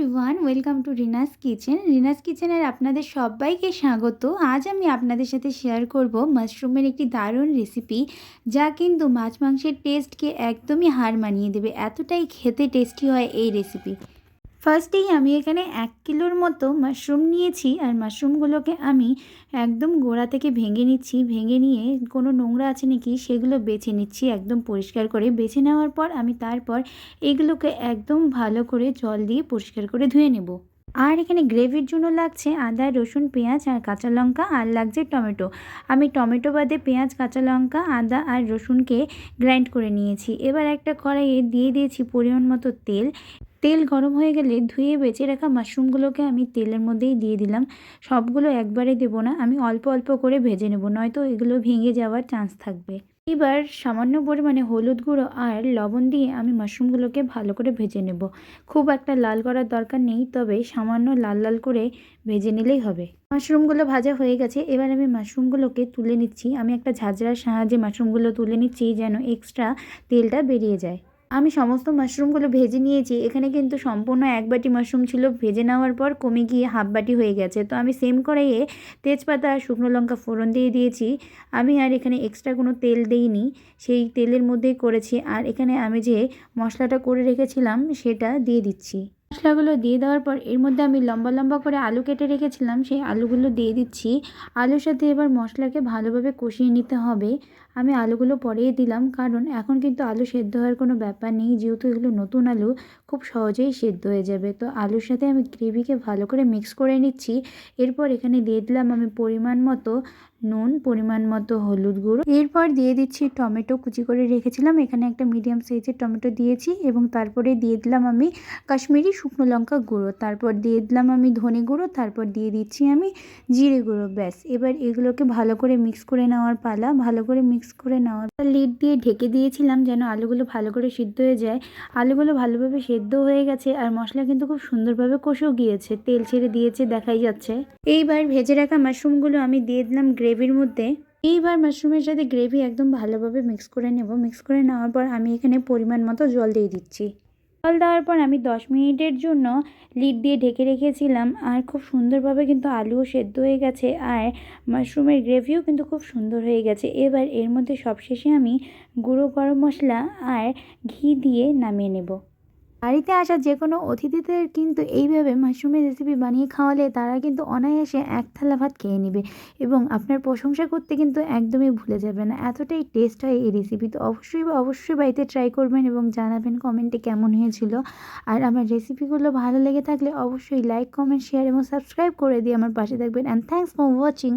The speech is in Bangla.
Everyone, welcome to Rina's kitchen. Rina's কিচেনের আপনাদের সবাইকে স্বাগত। আজ আমি আপনাদের সাথে শেয়ার করব মাশরুমের একটি দারুণ রেসিপি, যা কিন্তু মাছ মাংসের টেস্টকে একদমই হার মানিয়ে দেবে। এতটাই খেতে টেস্টি হয় এই রেসিপি। ফার্স্টেই আমি এখানে 1 কিলোর মতো মাশরুম নিয়েছি, আর মাশরুমগুলোকে আমি একদম গোড়া থেকে ভেঙে নিচ্ছি। ভেঙে নিয়ে কোনো নোংরা আছে নাকি সেগুলো বেছে নিচ্ছি একদম পরিষ্কার করে। বেছে নেওয়ার পর আমি তারপর এগুলোকে একদম ভালো করে জল দিয়ে পরিষ্কার করে ধুয়ে নেব। আর এখানে গ্রেভির জন্য লাগছে আদা, রসুন, পেঁয়াজ আর কাঁচা লঙ্কা, আর লাগছে টমেটো। আমি টমেটো বাদে পেঁয়াজ, কাঁচা লঙ্কা, আদা আর রসুনকে গ্রাইন্ড করে নিয়েছি। এবার একটা কড়াইয়ে দিয়ে দিয়েছি পরিমাণ মতো তেল। তেল গরম হয়ে গেলে ধুয়ে বেছে রাখা মাশরুমগুলোকে আমি তেলের মধ্যেই দিয়ে দিলাম। সবগুলো একবারে দেবো না, আমি অল্প অল্প করে ভেজে নেব, নয়তো এগুলো ভেঙে যাওয়ার চান্স থাকবে। এবার সামান্য পরিমাণে হলুদ গুঁড়ো আর লবণ দিয়ে আমি মাশরুমগুলোকে ভালো করে ভেজে নেব। খুব একটা লাল করার দরকার নেই, তবে সামান্য লাল লাল করে ভেজে নিলেই হবে। মাশরুমগুলো ভাজা হয়ে গেছে, এবার আমি মাশরুমগুলোকে তুলে নিচ্ছি। আমি একটা ঝাঁঝরার সাহায্যে মাশরুমগুলো তুলে নিচ্ছি, যেন এক্সট্রা তেলটা বেরিয়ে যায়। আমি সমস্ত মাশরুমগুলো ভেজে নিয়েছি। এখানে কিন্তু সম্পূর্ণ 1 বাটি মাশরুম ছিল, ভেজে নেওয়ার পর কমে গিয়ে হাফ বাটি হয়ে গেছে। তো আমি সেম কড়াইয়ে তেজপাতা আর শুকনো লঙ্কা ফোড়ন দিয়ে দিয়েছি। আমি আর এখানে এক্সট্রা কোনো তেল দিইনি, সেই তেলের মধ্যেই করেছি। আর এখানে আমি যে মশলাটা করে রেখেছিলাম সেটা দিয়ে দিচ্ছি। মশলাগুলো দিয়ে দেওয়ার পর এর মধ্যে আমি লম্বা লম্বা করে আলু কেটে রেখেছিলাম, সেই আলুগুলো দিয়ে দিচ্ছি। আলুর সাথে এবার মশলাকে ভালোভাবে কষিয়ে নিতে হবে। আমি আলুগুলো পরেই দিলাম, কারণ এখন কিন্তু আলু সেদ্ধ হওয়ার কোনো ব্যাপার নেই, যেহেতু এগুলো নতুন আলু, খুব সহজেই সেদ্ধ হয়ে যাবে। তো আলুর সাথে আমি গ্রেভিকে ভালো করে মিক্স করে নিচ্ছি। এরপর এখানে দিয়ে দিলাম আমি পরিমাণ মতো নুন, পরিমাণ মতো হলুদ গুঁড়ো। এরপর দিয়ে দিচ্ছি টমেটো কুচি করে রেখেছিলাম, এখানে একটা মিডিয়াম সাইজের টমেটো দিয়েছি। এবং তারপরে দিয়ে দিলাম আমি কাশ্মীরি শুকনো লঙ্কা গুঁড়ো, তারপর দিয়ে দিলাম আমি ধনে গুঁড়ো, তারপর দিয়ে দিচ্ছি আমি জিরে গুঁড়ো। ব্যাস, এবার এগুলোকে ভালো করে মিক্স করে নেওয়ার পালা। ভালো করে মিক্স করে নেওয়ার পর লিড দিয়ে ঢেকে দিয়েছিলাম, যেন আলুগুলো ভালো করে সিদ্ধ হয়ে যায়। আলুগুলো ভালোভাবে সেদ্ধ হয়ে গেছে, আর মশলা কিন্তু খুব সুন্দরভাবে কষেও গিয়েছে, তেল ছেড়ে দিয়েছে, দেখাই যাচ্ছে। এইবার ভেজে রাখা মাশরুমগুলো আমি দিয়ে দিলাম গ্রেভির মধ্যে। এইবার মাশরুমের সাথে গ্রেভি একদম ভালোভাবে মিক্স করে নেব। মিক্স করে নেওয়ার পর আমি এখানে পরিমাণ মতো জল দিয়ে দিচ্ছি। জল দেওয়ার পর আমি 10 মিনিটের জন্য লিড দিয়ে ঢেকে রেখেছিলাম, আর খুব সুন্দরভাবে কিন্তু আলুও সেদ্ধ হয়ে গেছে, আর মাশরুমের গ্রেভিও কিন্তু খুব সুন্দর হয়ে গেছে। এবার এর মধ্যে সবশেষে আমি গুঁড়ো গরম মশলা আর ঘি দিয়ে নামিয়ে নেব। বাড়িতে আসা যে কোনো অতিথিদের কিন্তু এইভাবে মাশরুমের রেসিপি বানিয়ে খাওয়ালে তারা কিন্তু অনায়াসে 1 থালা ভাত খেয়ে নেবে, এবং আপনার প্রশংসা করতে কিন্তু একদমই ভুলে যাবে না। এতটাই টেস্ট হয় এই রেসিপি। তো অবশ্যই বাড়িতে ট্রাই করবেন এবং জানাবেন কমেন্টে কেমন হয়েছিল। আর আমার রেসিপিগুলো ভালো লেগে থাকলে অবশ্যই লাইক, কমেন্ট, শেয়ার এবং সাবস্ক্রাইব করে দিয়ে আমার পাশে থাকবেন। And thanks for watching.